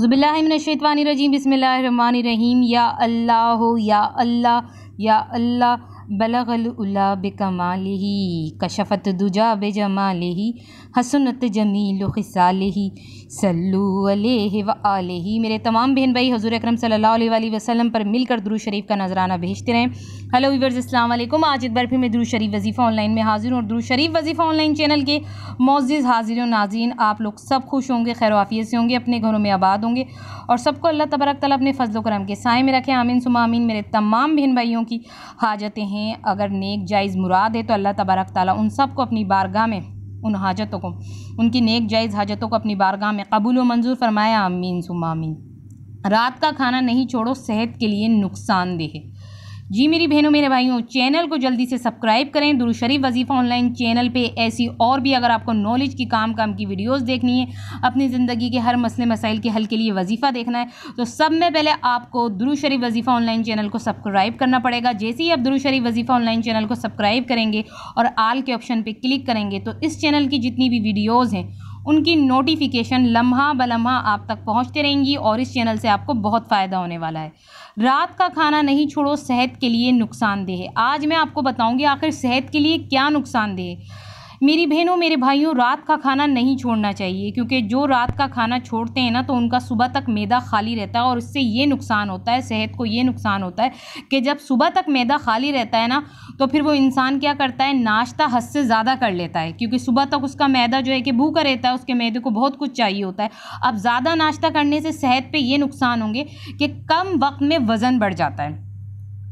बिस्मिल्लाहिर्रहमानिर्रहीम बिस्मिल्लाहिर्रहमानिर्रहीम। या अल्लाह या अल्लाह या अल्लाह बलगल उला बिकमालिही कशफत दुजा बेजमालिही हसनत जमील खिसालिही सल्लु अलैहि व आलिही। मेरे तमाम बहन भाई हुज़ूर अकरम सल्लल्लाहु अलैहि वसल्लम पर मिलकर दुरूद शरीफ का नजराना भेजते रहें। हेलो व्यूअर्स, अस्सलाम वालेकुम। आज एक बार फिर मैं दुरूद शरीफ वजीफ़ा ऑनलाइन में हाजिर हूँ और दुरूद शरीफ वजीफ़ा ऑनलाइन चैनल के मोअज़्ज़िज़ हाज़िर नाज़रीन, आप लोग सब खुश होंगे, खैर आफियत से होंगे, अपने घरों में आबाद होंगे और सबको अल्लाह तबारक तआला अपने फज़ल व करम के साए में रखें। आमीन सुम्मा आमीन। मेरे तमाम बहन भाइयों की हाजतें हैं, अगर नेक जायज़ मुराद है तो अल्लाह तबारक तआला उन सब को अपनी बारगाह में, उन हाजतों को, उनकी नेक जायज़ हाजतों को अपनी बारगाह में कबूल व मंजूर फरमाया। आमीन सुम्मा आमीन। रात का खाना नहीं छोड़ो, सेहत के लिए नुकसानदेह है। जी मेरी बहनों मेरे भाइयों, चैनल को जल्दी से सब्सक्राइब करें। दुरूद शरीफ वजीफ़ा ऑनलाइन चैनल पे ऐसी और भी अगर आपको नॉलेज की काम की वीडियोस देखनी है, अपनी ज़िंदगी के हर मसले मसाइल के हल के लिए वजीफ़ा देखना है, तो सब में पहले आपको दुरूद शरीफ वजीफ़ा ऑनलाइन चैनल को सब्सक्राइब करना पड़ेगा। जैसे ही आप दुरूद शरीफ वजीफ़ा ऑनलाइन चैनल को सब्सक्राइब करेंगे और आल के ऑप्शन पर क्लिक करेंगे तो इस चैनल की जितनी भी वीडियोज़ हैं उनकी नोटिफिकेशन लम्हा बलम्हा आप तक पहुंचते रहेंगी और इस चैनल से आपको बहुत फ़ायदा होने वाला है। रात का खाना नहीं छोड़ो, सेहत के लिए नुकसानदेह है। आज मैं आपको बताऊंगी आखिर सेहत के लिए क्या नुकसानदेह है। मेरी बहनों मेरे भाइयों, रात का खाना नहीं छोड़ना चाहिए, क्योंकि जो रात का खाना छोड़ते हैं ना तो उनका सुबह तक मैदा खाली रहता है और इससे ये नुकसान होता है, सेहत को ये नुकसान होता है कि जब सुबह तक मैदा खाली रहता है ना तो फिर वो इंसान क्या करता है, नाश्ता हद से ज़्यादा कर लेता है, क्योंकि सुबह तक उसका मैदा जो है कि भूखा रहता है, उसके मैदे को बहुत कुछ चाहिए होता है। अब ज़्यादा नाश्ता करने से सेहत पे ये नुकसान होंगे कि कम वक्त में वज़न बढ़ जाता है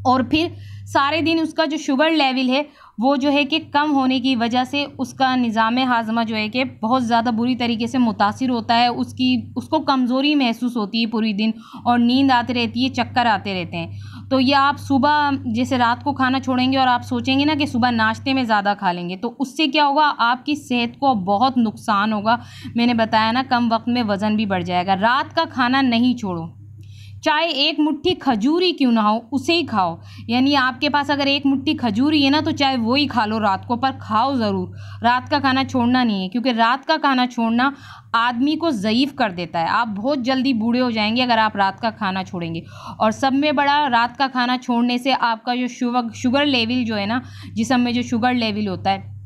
और फिर सारे दिन उसका जो शुगर लेवल है वो जो है कि कम होने की वजह से उसका निज़ाम हाज़मा जो है कि बहुत ज़्यादा बुरी तरीके से मुतासिर होता है। उसको कमज़ोरी महसूस होती है पूरी दिन और नींद आती रहती है, चक्कर आते रहते हैं। तो ये आप सुबह जैसे रात को खाना छोड़ेंगे और आप सोचेंगे ना कि सुबह नाश्ते में ज़्यादा खा लेंगे, तो उससे क्या होगा, आपकी सेहत को बहुत नुकसान होगा। मैंने बताया ना, कम वक्त में वज़न भी बढ़ जाएगा। रात का खाना नहीं छोड़ो, चाहे एक मुट्ठी खजूर ही क्यों ना हो उसे ही खाओ। यानी आपके पास अगर एक मुट्ठी खजूर ही है ना तो चाहे वो ही खा लो रात को, पर खाओ ज़रूर। रात का खाना छोड़ना नहीं है, क्योंकि रात का खाना छोड़ना आदमी को ज़ईफ़ कर देता है। आप बहुत जल्दी बूढ़े हो जाएंगे अगर आप रात का खाना छोड़ेंगे। और सब में बड़ा, रात का खाना छोड़ने से आपका जो शुगर लेवल जो है ना, जिस्म में जो शुगर लेवल होता है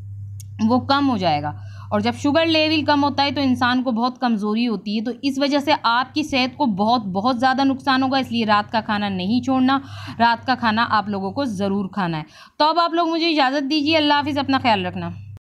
वो कम हो जाएगा और जब शुगर लेवल कम होता है तो इंसान को बहुत कमज़ोरी होती है। तो इस वजह से आपकी सेहत को बहुत ज़्यादा नुकसान होगा। इसलिए रात का खाना नहीं छोड़ना, रात का खाना आप लोगों को ज़रूर खाना है। तो अब आप लोग मुझे इजाज़त दीजिए। अल्लाह हाफ़िज़, अपना ख्याल रखना।